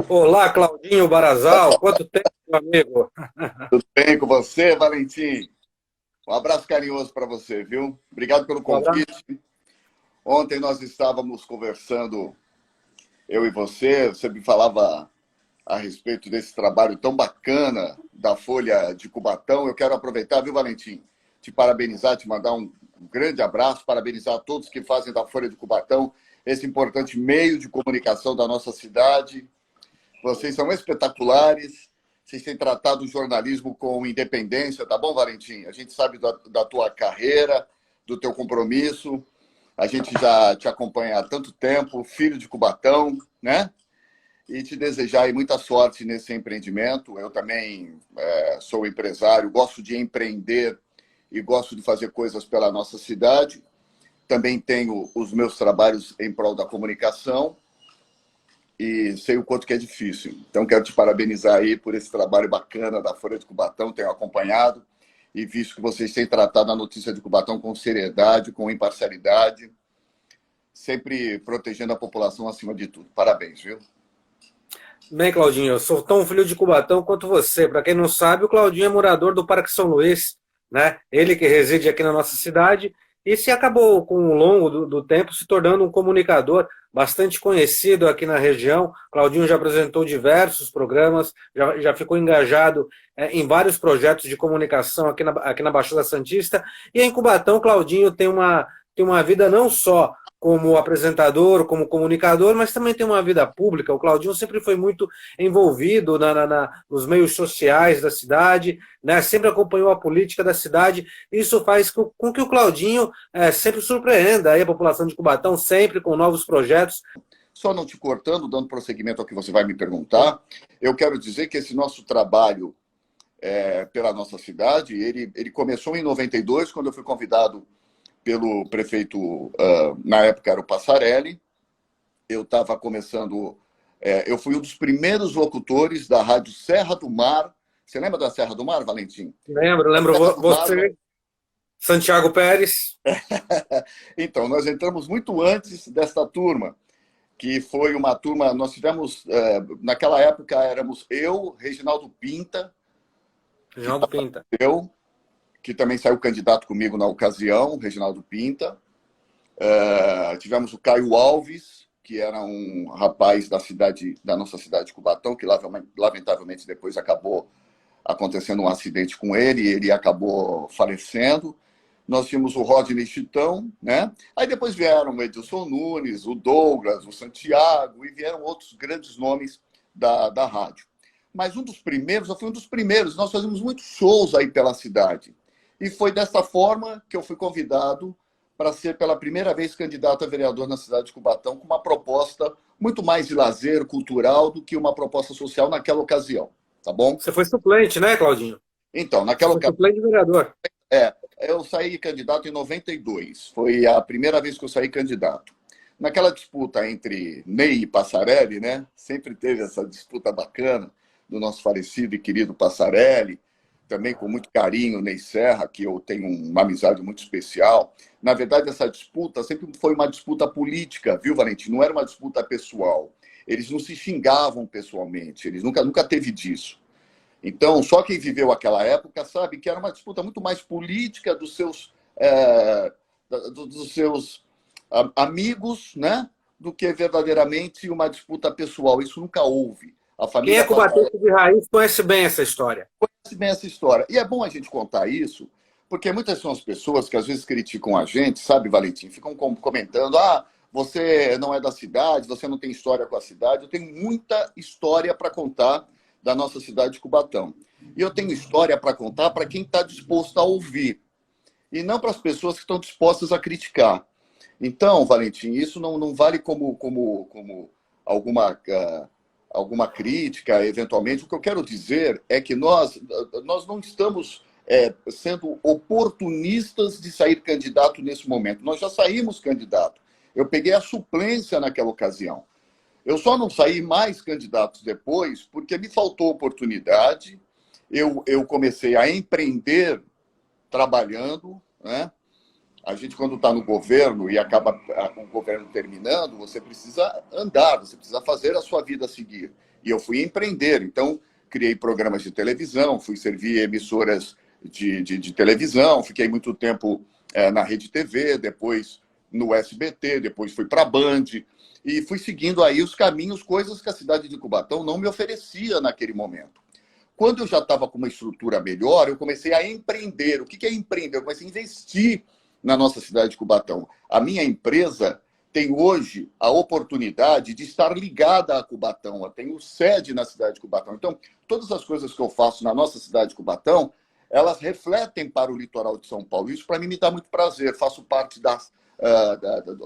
Olá, Claudinho Barazal, quanto tempo, meu amigo? Tudo bem com você, Valentim? Um abraço carinhoso para você, viu? Obrigado pelo Um abraço. convite. Ontem nós estávamos conversando, eu e você me falava a respeito desse trabalho tão bacana da Folha de Cubatão. Eu quero aproveitar, viu, Valentim? Te parabenizar, te mandar um grande abraço, parabenizar a todos que fazem da Folha de Cubatão esse importante meio de comunicação da nossa cidade. Vocês são espetaculares. Vocês têm tratado o jornalismo com independência, tá bom, Valentim? A gente sabe da tua carreira, do teu compromisso. A gente já te acompanha há tanto tempo, filho de Cubatão, né? E te desejar aí muita sorte nesse empreendimento. Eu também sou empresário, gosto de empreender e gosto de fazer coisas pela nossa cidade. Também tenho os meus trabalhos em prol da comunicação e sei o quanto que é difícil. Então, quero te parabenizar aí por esse trabalho bacana da Folha de Cubatão, tenho acompanhado e visto que vocês têm tratado a notícia de Cubatão com seriedade, com imparcialidade, sempre protegendo a população acima de tudo. Parabéns, viu? Bem, Claudinho, eu sou tão filho de Cubatão quanto você. Para quem não sabe, o Claudinho é morador do Parque São Luís, né? Ele que reside aqui na nossa cidade e se acabou, com o longo do tempo, se tornando um comunicador bastante conhecido aqui na região. Claudinho já apresentou diversos programas, já ficou engajado em vários projetos de comunicação aqui na Baixada Santista. E em Cubatão, Claudinho tem uma vida não só como apresentador, como comunicador, mas também tem uma vida pública. O Claudinho sempre foi muito envolvido nos meios sociais da cidade, né? Sempre acompanhou a política da cidade. Isso faz com que o Claudinho sempre surpreenda aí a população de Cubatão, sempre com novos projetos. Só não te cortando, dando prosseguimento ao que você vai me perguntar, eu quero dizer que esse nosso trabalho pela nossa cidade, ele começou em 92, quando eu fui convidado pelo prefeito, na época era o Passarelli. Eu estava começando, eu fui um dos primeiros locutores da Rádio Serra do Mar. Você lembra da Serra do Mar, Valentim? Lembro você, Mar, Santiago Pérez. Então, nós entramos muito antes desta turma, que foi uma turma, nós tivemos, naquela época éramos eu, Reginaldo Pinta, que também saiu candidato comigo na ocasião, Reginaldo Pinta. Tivemos o Caio Alves, que era um rapaz da nossa cidade de Cubatão, que lamentavelmente depois acabou acontecendo um acidente com ele, e ele acabou falecendo. Nós tínhamos o Rodney Chitão, né? Aí depois vieram o Edilson Nunes, o Douglas, o Santiago, e vieram outros grandes nomes da rádio. Mas eu fui um dos primeiros, nós fazíamos muitos shows aí pela cidade. E foi dessa forma que eu fui convidado para ser pela primeira vez candidato a vereador na cidade de Cubatão, com uma proposta muito mais de lazer cultural do que uma proposta social naquela ocasião, tá bom? Você foi suplente, né, Claudinho? Então, naquela ocasião... suplente de vereador. Eu saí candidato em 92, foi a primeira vez que eu saí candidato. Naquela disputa entre Ney e Passarelli, né? Sempre teve essa disputa bacana do nosso falecido e querido Passarelli, também com muito carinho, Ney Serra, que eu tenho uma amizade muito especial. Na verdade, essa disputa sempre foi uma disputa política, viu, Valentim? Não era uma disputa pessoal. Eles não se xingavam pessoalmente, eles nunca teve disso. Então, só quem viveu aquela época sabe que era uma disputa muito mais política dos seus amigos, né? Do que verdadeiramente uma disputa pessoal. Isso nunca houve. A família Quem é cubatense de raiz conhece bem essa história. Conhece bem essa história. E é bom a gente contar isso, porque muitas são as pessoas que às vezes criticam a gente, sabe, Valentim? Ficam comentando, você não é da cidade, você não tem história com a cidade. Eu tenho muita história para contar da nossa cidade de Cubatão. E eu tenho história para contar para quem está disposto a ouvir, e não para as pessoas que estão dispostas a criticar. Então, Valentim, isso não vale como alguma crítica, eventualmente. O que eu quero dizer é que nós não estamos sendo oportunistas de sair candidato nesse momento. Nós já saímos candidato. Eu peguei a suplência naquela ocasião. Eu só não saí mais candidatos depois porque me faltou oportunidade. Eu comecei a empreender trabalhando, né? A gente, quando está no governo e acaba com o governo terminando, você precisa andar, você precisa fazer a sua vida seguir. E eu fui empreender. Então, criei programas de televisão, fui servir emissoras de televisão, fiquei muito tempo na Rede TV, depois no SBT, depois fui para a Band, e fui seguindo aí os caminhos, coisas que a cidade de Cubatão não me oferecia naquele momento. Quando eu já estava com uma estrutura melhor, eu comecei a empreender. O que é empreender? Eu comecei a investir na nossa cidade de Cubatão. A minha empresa tem hoje a oportunidade de estar ligada a Cubatão. Eu tenho sede na cidade de Cubatão. Então, todas as coisas que eu faço na nossa cidade de Cubatão, elas refletem para o litoral de São Paulo. Isso, para mim, me dá muito prazer. Faço parte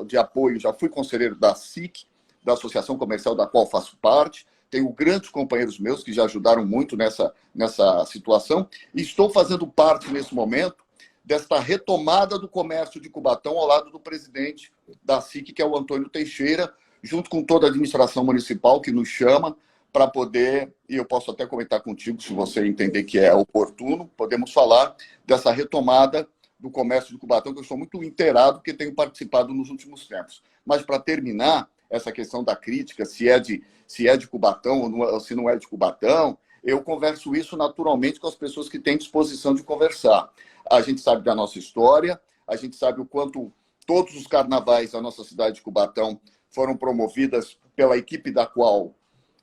de apoio, já fui conselheiro da SIC, da Associação Comercial da qual faço parte. Tenho grandes companheiros meus que já ajudaram muito nessa situação. E estou fazendo parte, nesse momento, desta retomada do comércio de Cubatão ao lado do presidente da SIC, que é o Antônio Teixeira, junto com toda a administração municipal que nos chama para poder, e eu posso até comentar contigo, se você entender que é oportuno, podemos falar dessa retomada do comércio de Cubatão, que eu estou muito inteirado, porque tenho participado nos últimos tempos. Mas, para terminar, essa questão da crítica, se é de Cubatão ou se não é de Cubatão, eu converso isso naturalmente com as pessoas que têm disposição de conversar. A gente sabe da nossa história, a gente sabe o quanto todos os carnavais da nossa cidade de Cubatão foram promovidas pela equipe da qual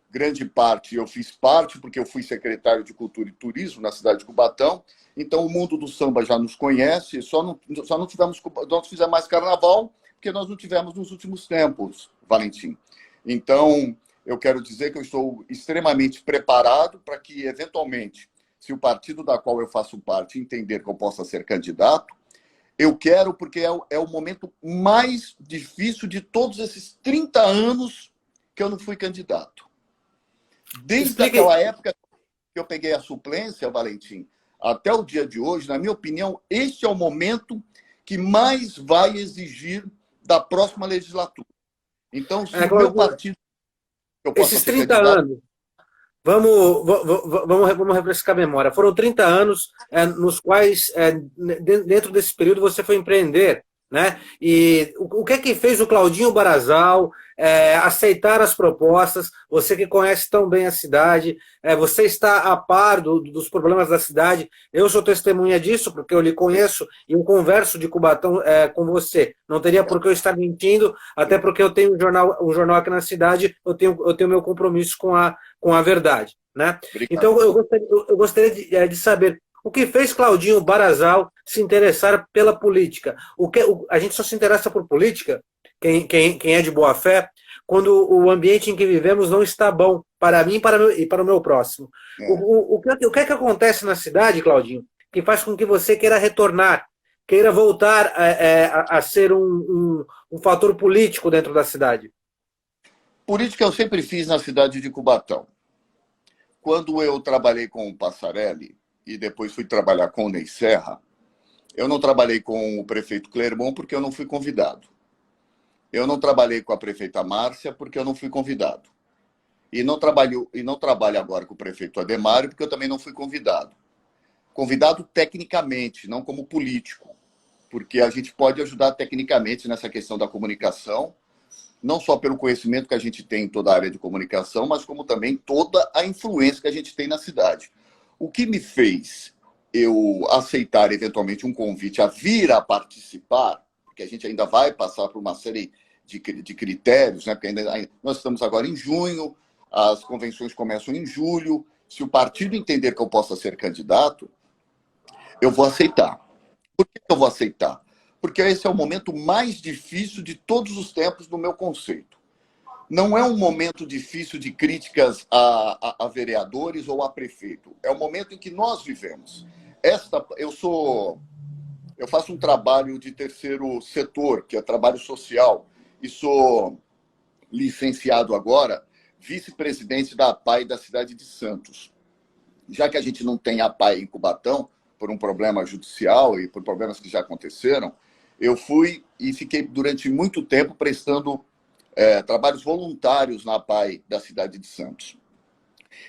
grande parte eu fiz parte, porque eu fui secretário de Cultura e Turismo na cidade de Cubatão. Então, o mundo do samba já nos conhece, só não fizemos mais carnaval, porque nós não tivemos nos últimos tempos, Valentim. Então, eu quero dizer que eu estou extremamente preparado para que, eventualmente, se o partido da qual eu faço parte entender que eu possa ser candidato, eu quero, porque é o momento mais difícil de todos esses 30 anos que eu não fui candidato. Desde aquela época que eu peguei a suplência, Valentim, até o dia de hoje, na minha opinião, este é o momento que mais vai exigir da próxima legislatura. Então, se o meu partido... Eu posso esses 30 anos, vamos refrescar a memória. Foram 30 anos nos quais, dentro desse período, você foi empreender, né? E o que é que fez o Claudinho Barazal aceitar as propostas? Você que conhece tão bem a cidade, você está a par dos problemas da cidade. Eu sou testemunha disso, porque eu lhe conheço e eu converso de Cubatão com você. Não teria por que eu estar mentindo, até porque eu tenho um jornal aqui na cidade, eu tenho meu compromisso com a verdade, né? Obrigado. Então, eu gostaria de saber o que fez Claudinho Barazal se interessar pela política. A gente só se interessa por política, quem é de boa fé, quando o ambiente em que vivemos não está bom para mim e para o meu próximo. O que é que acontece na cidade, Claudinho, que faz com que você queira retornar, queira voltar a ser um fator político dentro da cidade? Política eu sempre fiz na cidade de Cubatão. Quando eu trabalhei com o Passarelli, e depois fui trabalhar com o Ney Serra, eu não trabalhei com o prefeito Clermont porque eu não fui convidado. Eu não trabalhei com a prefeita Márcia porque eu não fui convidado. E não trabalho agora com o prefeito Ademário porque eu também não fui convidado. Convidado tecnicamente, não como político, porque a gente pode ajudar tecnicamente nessa questão da comunicação, não só pelo conhecimento que a gente tem em toda a área de comunicação, mas como também toda a influência que a gente tem na cidade. O que me fez eu aceitar eventualmente um convite a vir a participar, porque a gente ainda vai passar por uma série de critérios, né? Porque nós estamos agora em junho, as convenções começam em julho. Se o partido entender que eu possa ser candidato, eu vou aceitar. Por que eu vou aceitar? Porque esse é o momento mais difícil de todos os tempos no meu conceito. Não é um momento difícil de críticas a vereadores ou a prefeito. É o momento em que nós vivemos. Eu faço um trabalho de terceiro setor, que é trabalho social, e sou licenciado agora, vice-presidente da APAI da cidade de Santos. Já que a gente não tem APAI em Cubatão, por um problema judicial e por problemas que já aconteceram, eu fui e fiquei durante muito tempo prestando trabalhos voluntários na APAI da cidade de Santos.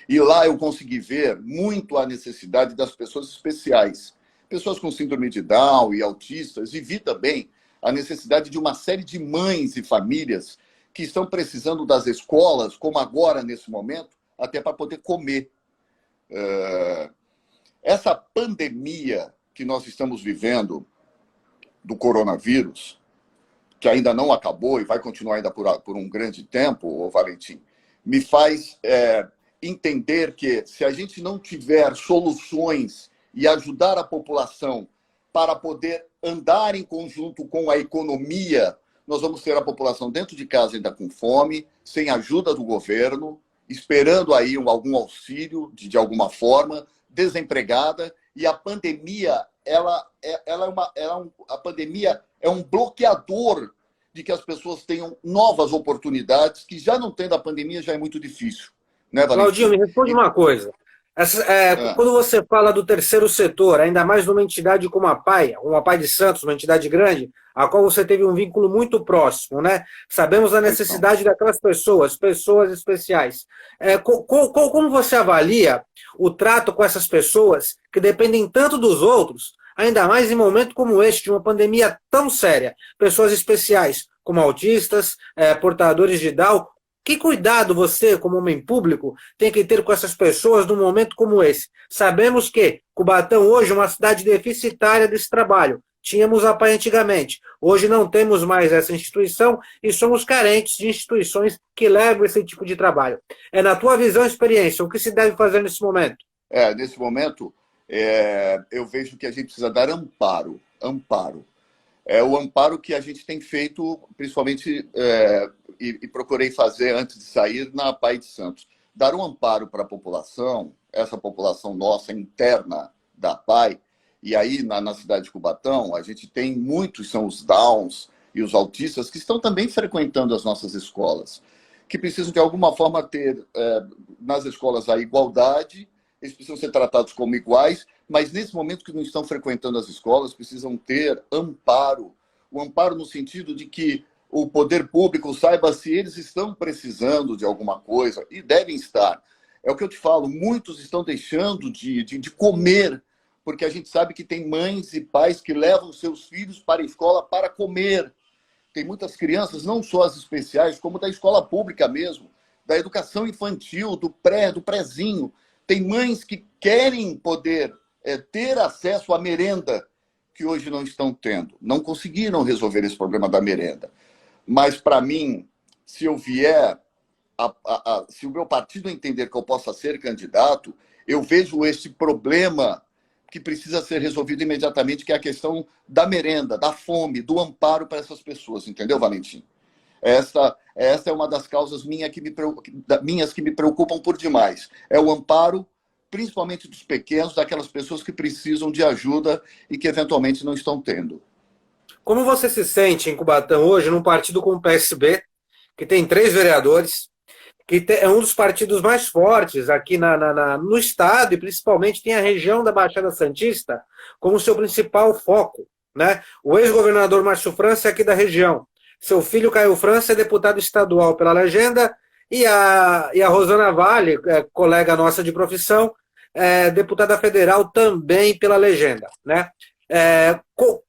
E lá eu consegui ver muito a necessidade das pessoas especiais, pessoas com síndrome de Down e autistas, e vi também a necessidade de uma série de mães e famílias que estão precisando das escolas, como agora, nesse momento, até para poder comer. Essa pandemia que nós estamos vivendo do coronavírus, que ainda não acabou e vai continuar ainda por um grande tempo, Valentim, me faz entender que se a gente não tiver soluções e ajudar a população para poder andar em conjunto com a economia, nós vamos ter a população dentro de casa ainda com fome, sem ajuda do governo, esperando aí algum auxílio de alguma forma, desempregada, e a pandemia, a pandemia é um bloqueador de que as pessoas tenham novas oportunidades, que já não tendo a pandemia já é muito difícil. Né, Valentim? Claudinho, me responde uma coisa. Quando você fala do terceiro setor, ainda mais numa entidade como a PAI de Santos, uma entidade grande, a qual você teve um vínculo muito próximo, né? Sabemos da necessidade daquelas pessoas especiais. Como você avalia o trato com essas pessoas que dependem tanto dos outros, ainda mais em um momento como este, de uma pandemia tão séria? Pessoas especiais, como autistas, portadores de Down. Que cuidado você, como homem público, tem que ter com essas pessoas num momento como esse? Sabemos que Cubatão hoje é uma cidade deficitária desse trabalho. Tínhamos a PAI antigamente. Hoje não temos mais essa instituição e somos carentes de instituições que levam esse tipo de trabalho. Na tua visão e experiência, o que se deve fazer nesse momento? Nesse momento, eu vejo que a gente precisa dar amparo. É o amparo que a gente tem feito, principalmente, e procurei fazer antes de sair na PAI de Santos. Dar um amparo para a população, essa população nossa interna da PAI, e aí na cidade de Cubatão, a gente tem muitos, são os Downs e os autistas, que estão também frequentando as nossas escolas, que precisam de alguma forma ter nas escolas a igualdade, eles precisam ser tratados como iguais, mas nesse momento que não estão frequentando as escolas, precisam ter amparo. O amparo no sentido de que o poder público saiba se eles estão precisando de alguma coisa, e devem estar. É o que eu te falo, muitos estão deixando de comer, porque a gente sabe que tem mães e pais que levam seus filhos para a escola para comer. Tem muitas crianças, não só as especiais, como da escola pública mesmo, da educação infantil, do prézinho. Tem mães que querem poder ter acesso à merenda, que hoje não estão tendo. Não conseguiram resolver esse problema da merenda. Mas, para mim, se eu vier, se o meu partido entender que eu possa ser candidato, eu vejo esse problema que precisa ser resolvido imediatamente, que é a questão da merenda, da fome, do amparo para essas pessoas. Entendeu, Valentim? Essa é uma das causas minhas que me preocupam por demais. É o amparo, principalmente dos pequenos, daquelas pessoas que precisam de ajuda e que eventualmente não estão tendo. Como você se sente em Cubatão hoje, num partido como o PSB, que tem 3 vereadores, que é um dos partidos mais fortes aqui no estado, e principalmente tem a região da Baixada Santista como seu principal foco, né? O ex-governador Márcio França é aqui da região. Seu filho Caio França é deputado estadual pela Legenda, e a Rosana Vale, colega nossa de profissão, deputada federal também pela Legenda, né?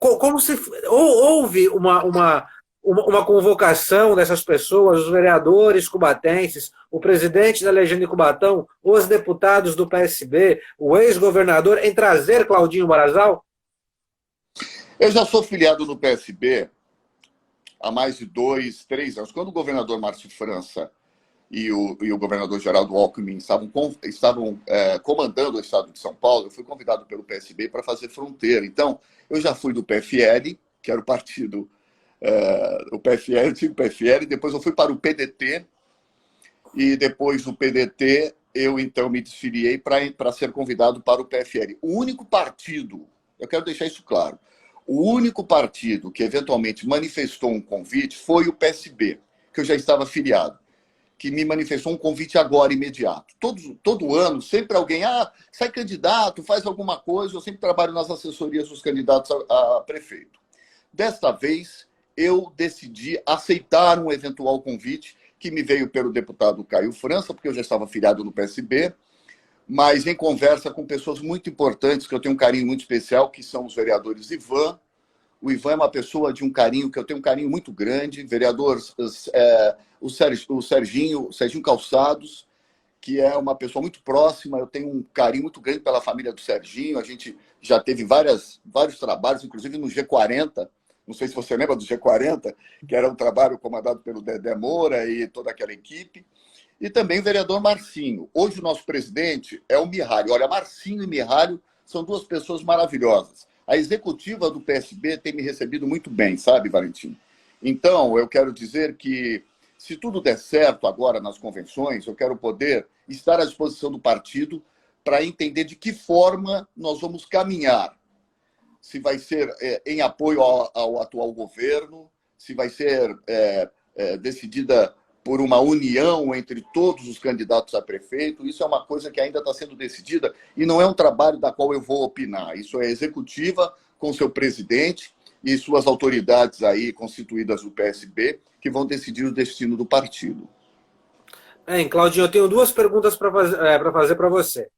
Como se houve uma convocação dessas pessoas, os vereadores cubatenses, o presidente da Legenda de Cubatão, os deputados do PSB, o ex-governador, em trazer Claudinho Barazal? Eu já sou filiado no PSB há mais de 2, 3 anos. Quando o governador Márcio França e o governador Geraldo Alckmin estavam comandando o estado de São Paulo, eu fui convidado pelo PSB para fazer fronteira. Então, eu já fui do PFL, que era o partido, o PFL, eu tive o PFL, depois eu fui para o PDT, e depois do PDT, eu então me desfiliei para ser convidado para o PFL. O único partido, eu quero deixar isso claro, o único partido que eventualmente manifestou um convite foi o PSB, que eu já estava filiado, que me manifestou um convite agora, imediato. Todo ano, sempre alguém, sai candidato, faz alguma coisa, eu sempre trabalho nas assessorias dos candidatos a prefeito. Desta vez, eu decidi aceitar um eventual convite que me veio pelo deputado Caio França, porque eu já estava filiado no PSB, mas em conversa com pessoas muito importantes, que eu tenho um carinho muito especial, que são os vereadores Ivan. O Ivan é uma pessoa de um carinho, que eu tenho um carinho muito grande, vereador o Serginho Calçados, que é uma pessoa muito próxima. Eu tenho um carinho muito grande pela família do Serginho. A gente já teve vários trabalhos, inclusive no G40. Não sei se você lembra do G40, que era um trabalho comandado pelo Dedé Moura e toda aquela equipe. E também o vereador Marcinho. Hoje o nosso presidente é o Mihalho. Olha, Marcinho e Mihalho são duas pessoas maravilhosas. A executiva do PSB tem me recebido muito bem, sabe, Valentim? Então, eu quero dizer que, se tudo der certo agora nas convenções, eu quero poder estar à disposição do partido para entender de que forma nós vamos caminhar. Se vai ser em apoio ao atual governo, se vai ser decidida por uma união entre todos os candidatos a prefeito. Isso é uma coisa que ainda está sendo decidida e não é um trabalho da qual eu vou opinar. Isso é executiva com seu presidente e suas autoridades aí constituídas do PSB que vão decidir o destino do partido. Bem, Claudinho, eu tenho duas perguntas para fazer para você.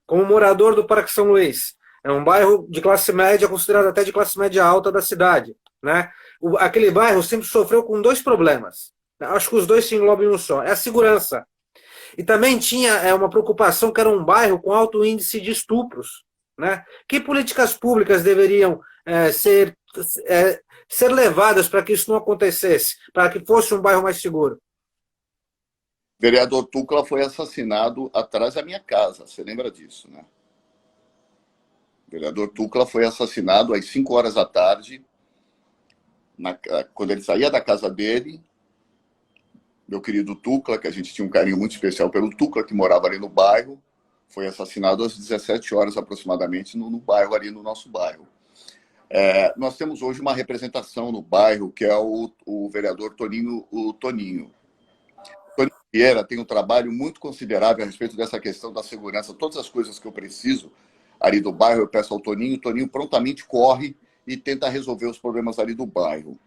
Como morador do Parque São Luís, é um bairro de classe média, considerado até de classe média alta da cidade, né? Aquele bairro sempre sofreu com dois problemas. Acho que os dois se englobam em um só. É a segurança. E também tinha uma preocupação que era um bairro com alto índice de estupros, né? Que políticas públicas deveriam ser levadas para que isso não acontecesse, para que fosse um bairro mais seguro? O vereador Tucla foi assassinado atrás da minha casa. Você lembra disso, né? O vereador Tucla foi assassinado às 5 horas da tarde, quando ele saía da casa dele. Meu querido Tucla, que a gente tinha um carinho muito especial pelo Tucla, que morava ali no bairro, foi assassinado às 17 horas aproximadamente no bairro, ali no nosso bairro. Nós temos hoje uma representação no bairro, que é o vereador Toninho. O Toninho Vieira tem um trabalho muito considerável a respeito dessa questão da segurança. Todas as coisas que eu preciso ali do bairro, eu peço ao Toninho. O Toninho prontamente corre e tenta resolver os problemas ali do bairro.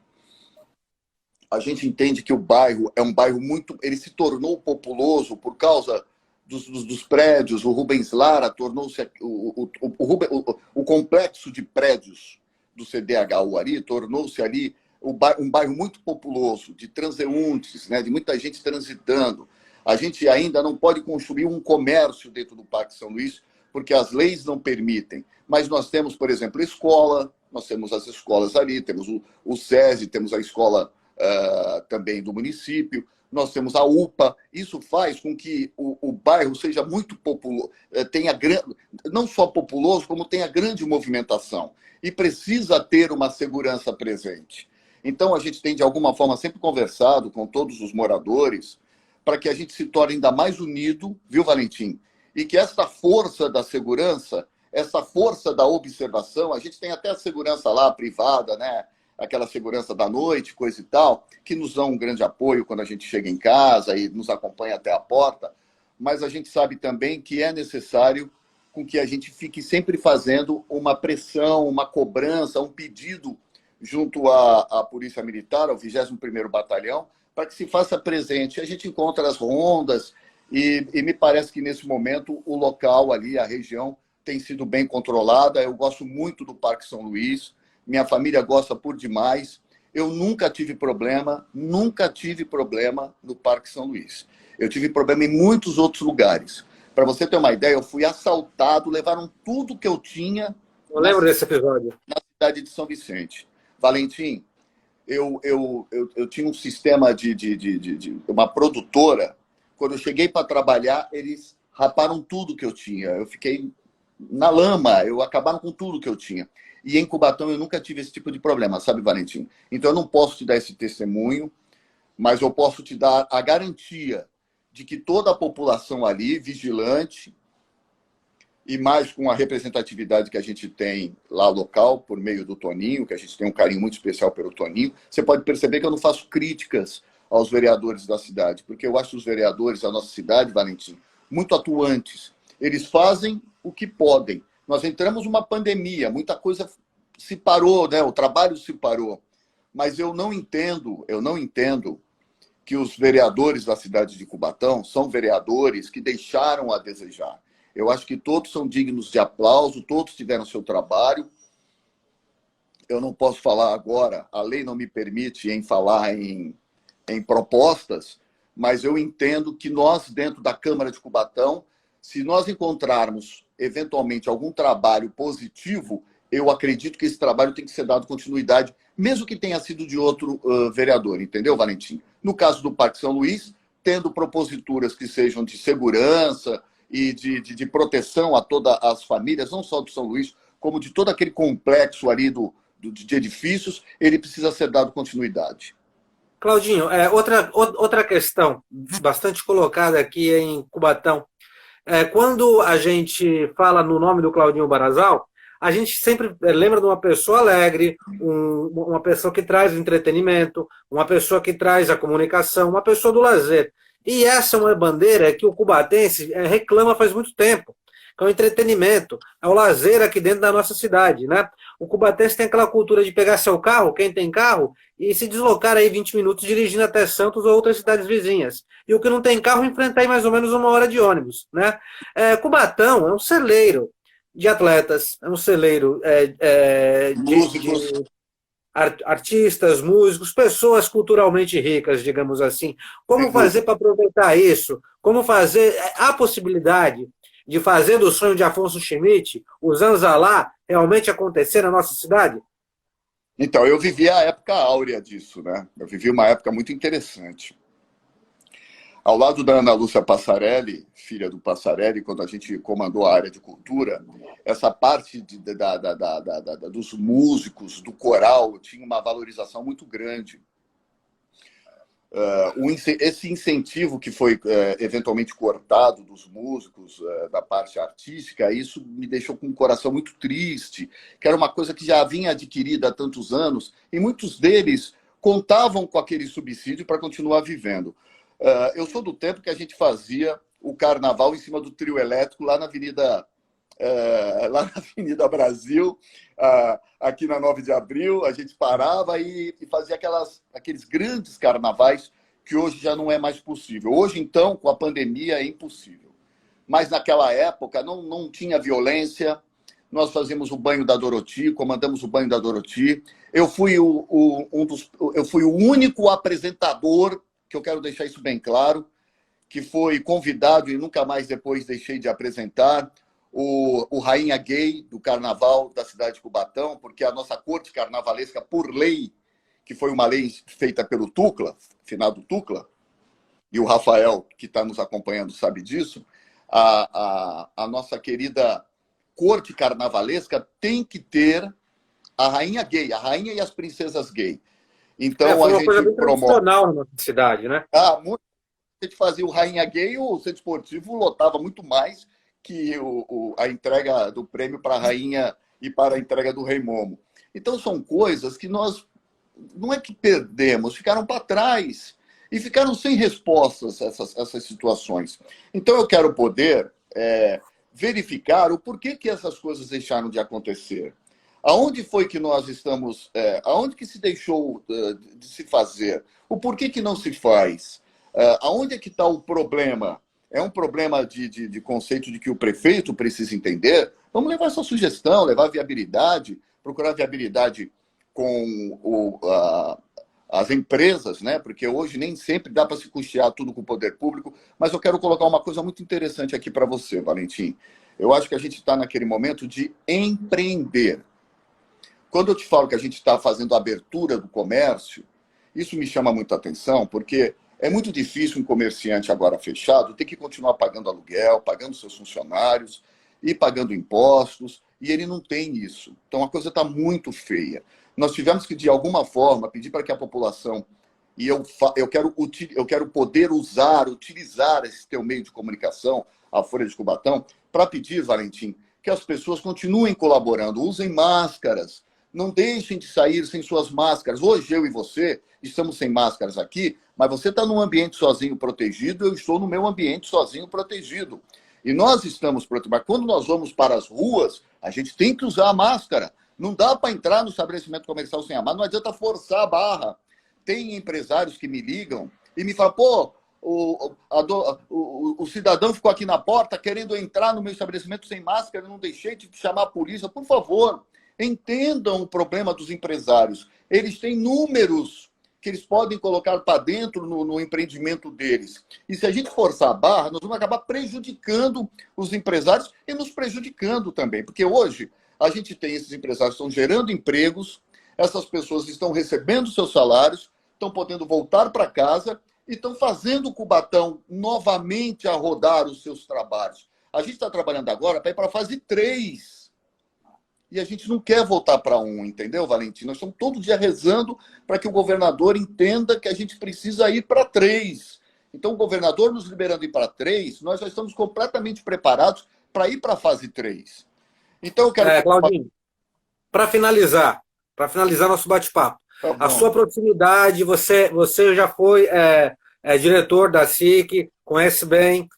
A gente entende que o bairro é um bairro muito... Ele se tornou populoso por causa dos prédios. O Rubens Lara tornou-se... O complexo de prédios do CDHU ali tornou-se ali um bairro muito populoso, de transeuntes, né, de muita gente transitando. A gente ainda não pode construir um comércio dentro do Parque São Luís, porque as leis não permitem. Mas nós temos, por exemplo, escola, nós temos as escolas ali, temos o SESI, temos a escola também do município, nós temos a UPA. Isso faz com que o bairro seja muito populoso, tenha não só populoso, como tenha grande movimentação. E precisa ter uma segurança presente. Então, a gente tem, de alguma forma, sempre conversado com todos os moradores para que a gente se torne ainda mais unido, viu, Valentim? E que essa força da segurança, essa força da observação, a gente tem até a segurança lá privada, né? Aquela segurança da noite, coisa e tal, que nos dá um grande apoio quando a gente chega em casa e nos acompanha até a porta, mas a gente sabe também que é necessário com que a gente fique sempre fazendo uma pressão, uma cobrança, um pedido junto à Polícia Militar, ao 21º Batalhão, para que se faça presente. A gente encontra as rondas e me parece que, nesse momento, o local ali, a região, tem sido bem controlada. Eu gosto muito do Parque São Luís, minha família gosta por demais. Eu nunca tive problema no Parque São Luís. Eu tive problema em muitos outros lugares. Para você ter uma ideia, eu fui assaltado, levaram tudo que eu tinha. Eu lembro desse episódio. Na cidade de São Vicente. Valentim, eu tinha um sistema de uma produtora. Quando eu cheguei para trabalhar, eles raparam tudo que eu tinha. Eu fiquei na lama, acabaram com tudo que eu tinha. E em Cubatão eu nunca tive esse tipo de problema, sabe, Valentim? Então eu não posso te dar esse testemunho, mas eu posso te dar a garantia de que toda a população ali, vigilante, e mais com a representatividade que a gente tem lá local, por meio do Toninho, que a gente tem um carinho muito especial pelo Toninho, você pode perceber que eu não faço críticas aos vereadores da cidade, porque eu acho os vereadores da nossa cidade, Valentim, muito atuantes. Eles fazem o que podem. Nós entramos numa pandemia, muita coisa se parou, né? O trabalho se parou. Mas eu não entendo que os vereadores da cidade de Cubatão são vereadores que deixaram a desejar. Eu acho que todos são dignos de aplauso, todos tiveram seu trabalho. Eu não posso falar agora, a lei não me permite falar em propostas, mas eu entendo que nós, dentro da Câmara de Cubatão, se nós encontrarmos, eventualmente, algum trabalho positivo, eu acredito que esse trabalho tem que ser dado continuidade, mesmo que tenha sido de outro vereador, entendeu, Valentim? No caso do Parque São Luís, tendo proposituras que sejam de segurança e de proteção a todas as famílias, não só do São Luís, como de todo aquele complexo ali de edifícios, ele precisa ser dado continuidade. Claudinho, outra questão bastante colocada aqui em Cubatão. Quando a gente fala no nome do Claudinho Barazal, a gente sempre lembra de uma pessoa alegre, uma pessoa que traz o entretenimento, uma pessoa que traz a comunicação, uma pessoa do lazer. E essa é uma bandeira que o cubatense reclama faz muito tempo, que é o entretenimento, é o lazer aqui dentro da nossa cidade, né? O cubatense tem aquela cultura de pegar seu carro, quem tem carro, e se deslocar aí 20 minutos dirigindo até Santos ou outras cidades vizinhas. E o que não tem carro enfrenta aí mais ou menos 1 hora de ônibus, né? Cubatão é um celeiro de atletas, é um celeiro de artistas, músicos, pessoas culturalmente ricas, digamos assim. Como fazer para aproveitar isso? Como fazer a possibilidade de fazer do sonho de Afonso Schmidt, o Zanzalá, realmente acontecer na nossa cidade? Então, eu vivi a época áurea disso, né? Eu vivi uma época muito interessante. Ao lado da Ana Lúcia Passarelli, filha do Passarelli, quando a gente comandou a área de cultura, essa parte dos músicos, do coral, tinha uma valorização muito grande. Esse incentivo que foi eventualmente cortado dos músicos, da parte artística, isso me deixou com o coração muito triste, que era uma coisa que já vinha adquirida há tantos anos, e muitos deles contavam com aquele subsídio para continuar vivendo. Eu sou do tempo que a gente fazia o carnaval em cima do trio elétrico lá na Avenida Brasil, aqui na 9 de Abril, a gente parava e fazia aqueles grandes carnavais que hoje já não é mais possível. Hoje, então, com a pandemia, é impossível. Mas naquela época não tinha violência, nós fazíamos o banho da Doroti, comandamos o banho da Doroti. Eu fui o único apresentador, que eu quero deixar isso bem claro, que foi convidado e nunca mais depois deixei de apresentar, o Rainha Gay do Carnaval da cidade de Cubatão, porque a nossa corte carnavalesca, por lei, que foi uma lei feita pelo Tucla, finado Tucla, e o Rafael, que está nos acompanhando, sabe disso, a nossa querida corte carnavalesca tem que ter a Rainha Gay, a Rainha e as Princesas Gay. Então, foi a uma gente coisa bem promove... tradicional na nossa cidade, né? Muito. A gente fazia o Rainha Gay, o centro esportivo lotava muito mais que a entrega do prêmio para a Rainha e para a entrega do Rei Momo. Então, são coisas que nós, não é que perdemos, ficaram para trás e ficaram sem respostas essas situações. Então, eu quero poder verificar o porquê que essas coisas deixaram de acontecer. Aonde foi que nós estamos, aonde que se deixou de se fazer? O porquê que não se faz? Aonde é que está o problema? É um problema de conceito de que o prefeito precisa entender? Vamos levar essa sugestão, levar viabilidade, procurar viabilidade com as empresas, né? Porque hoje nem sempre dá para se custear tudo com o poder público, mas eu quero colocar uma coisa muito interessante aqui para você, Valentim. Eu acho que a gente está naquele momento de empreender. Quando eu te falo que a gente está fazendo a abertura do comércio, isso me chama muita atenção, porque é muito difícil um comerciante agora fechado ter que continuar pagando aluguel, pagando seus funcionários e pagando impostos, e ele não tem isso. Então a coisa está muito feia. Nós tivemos que, de alguma forma, pedir para que a população, e eu quero poder utilizar esse teu meio de comunicação, a Folha de Cubatão, para pedir, Valentim, que as pessoas continuem colaborando, usem máscaras, não deixem de sair sem suas máscaras. Hoje eu e você estamos sem máscaras aqui, mas você está num ambiente sozinho protegido, eu estou no meu ambiente sozinho protegido. E nós estamos protegidos. Mas quando nós vamos para as ruas, a gente tem que usar a máscara. Não dá para entrar no estabelecimento comercial sem a máscara, não adianta forçar a barra. Tem empresários que me ligam e me falam, pô, o cidadão ficou aqui na porta querendo entrar no meu estabelecimento sem máscara, eu não deixei de chamar a polícia. Por favor, entendam o problema dos empresários. Eles têm números que eles podem colocar para dentro no empreendimento deles. E se a gente forçar a barra, nós vamos acabar prejudicando os empresários e nos prejudicando também. Porque hoje a gente tem esses empresários que estão gerando empregos, essas pessoas estão recebendo seus salários, estão podendo voltar para casa e estão fazendo o Cubatão novamente a rodar os seus trabalhos. A gente está trabalhando agora para ir para a fase 3. E a gente não quer voltar para 1, entendeu, Valentim? Nós estamos todo dia rezando para que o governador entenda que a gente precisa ir para 3. Então, o governador nos liberando ir para 3, nós já estamos completamente preparados para ir para a fase 3. Então, eu quero... Claudinho, para finalizar nosso bate-papo, Tá a sua proximidade, você já foi diretor da SIC, conhece bem,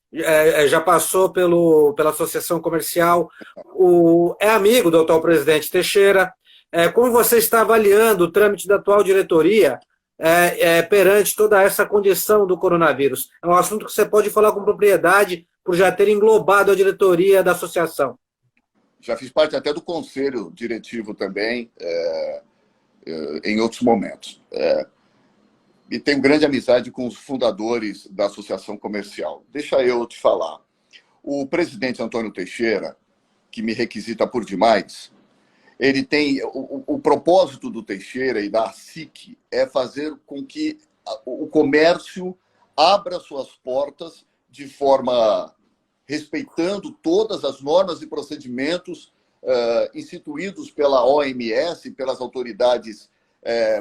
já passou pela Associação Comercial, é amigo do atual presidente Teixeira. Como você está avaliando o trâmite da atual diretoria perante toda essa condição do coronavírus? É um assunto que você pode falar com propriedade por já ter englobado a diretoria da associação. Já fiz parte até do conselho diretivo também, em outros momentos. E tenho grande amizade com os fundadores da Associação Comercial. Deixa eu te falar. O presidente Antônio Teixeira, que me requisita por demais, ele tem... O propósito do Teixeira e da SIC é fazer com que o comércio abra suas portas de forma respeitando todas as normas e procedimentos instituídos pela OMS, pelas autoridades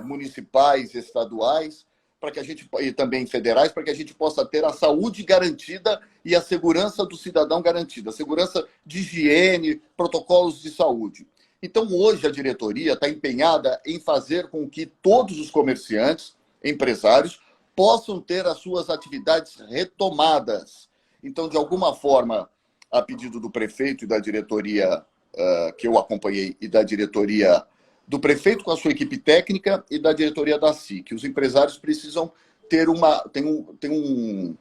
municipais, estaduais, para que a gente, e também federais, para que a gente possa ter a saúde garantida e a segurança do cidadão garantida, a segurança de higiene, protocolos de saúde. Então, hoje, a diretoria está empenhada em fazer com que todos os comerciantes, empresários, possam ter as suas atividades retomadas. Então, de alguma forma, a pedido do prefeito e da diretoria que eu acompanhei, e da diretoria do prefeito com a sua equipe técnica e da diretoria da SIC. Os empresários precisam ter um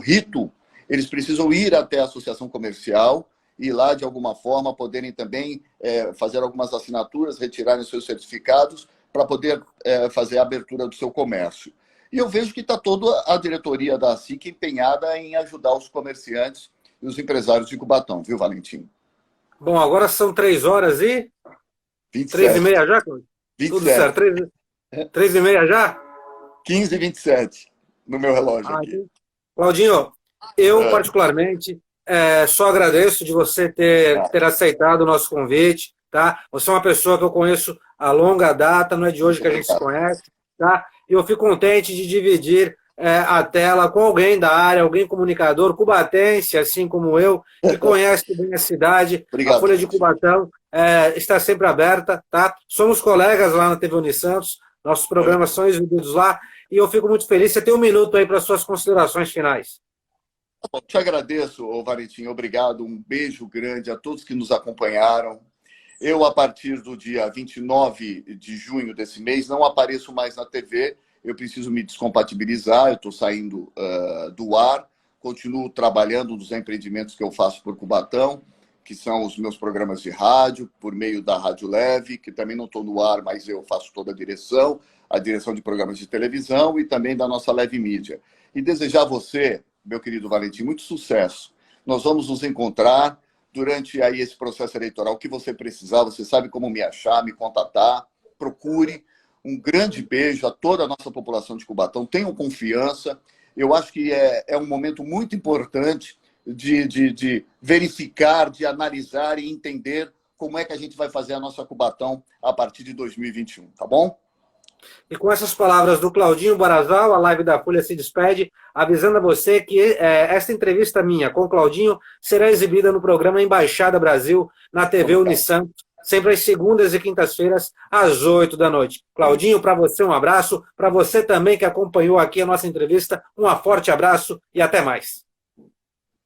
rito, eles precisam ir até a associação comercial e lá, de alguma forma, poderem também fazer algumas assinaturas, retirarem seus certificados para poder fazer a abertura do seu comércio. E eu vejo que está toda a diretoria da SIC empenhada em ajudar os comerciantes e os empresários de Cubatão, viu, Valentim? Bom, agora são 3h e... 27. 3h30 já, Claudio? 27. Tudo certo. 3h30 já? 15h27 no meu relógio aqui. Claudinho, eu particularmente só agradeço de você ter aceitado o nosso convite, tá? Você é uma pessoa que eu conheço a longa data, não é de hoje que a gente se conhece, tá? E eu fico contente de dividir a tela com alguém da área, alguém comunicador, cubatense, assim como eu, que conhece bem a cidade. Obrigado. A Folha de Cubatão está sempre aberta, tá? Somos colegas lá na TV Unisantos, nossos programas são exibidos lá, e eu fico muito feliz. Você tem um minuto aí para suas considerações finais. Te agradeço, Valentim, obrigado, um beijo grande a todos que nos acompanharam. Eu, a partir do dia 29 de junho desse mês, não apareço mais na TV, eu preciso me descompatibilizar, eu estou saindo do ar, continuo trabalhando nos empreendimentos que eu faço por Cubatão, que são os meus programas de rádio, por meio da Rádio Leve, que também não estou no ar, mas eu faço toda a direção de programas de televisão e também da nossa Leve Mídia. E desejar a você, meu querido Valentim, muito sucesso. Nós vamos nos encontrar durante aí esse processo eleitoral. O que você precisar, você sabe como me achar, me contatar, procure. Um grande beijo a toda a nossa população de Cubatão. Tenham confiança. Eu acho que é um momento muito importante de verificar, de analisar e entender como é que a gente vai fazer a nossa Cubatão a partir de 2021, tá bom? E com essas palavras do Claudinho Barazal, a live da Folha se despede, avisando a você que essa entrevista minha com o Claudinho será exibida no programa Embaixada Brasil, na TV Unisantos, sempre às segundas e quintas-feiras, às 8 da noite. Claudinho, para você um abraço, para você também que acompanhou aqui a nossa entrevista, um forte abraço e até mais.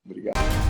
Obrigado.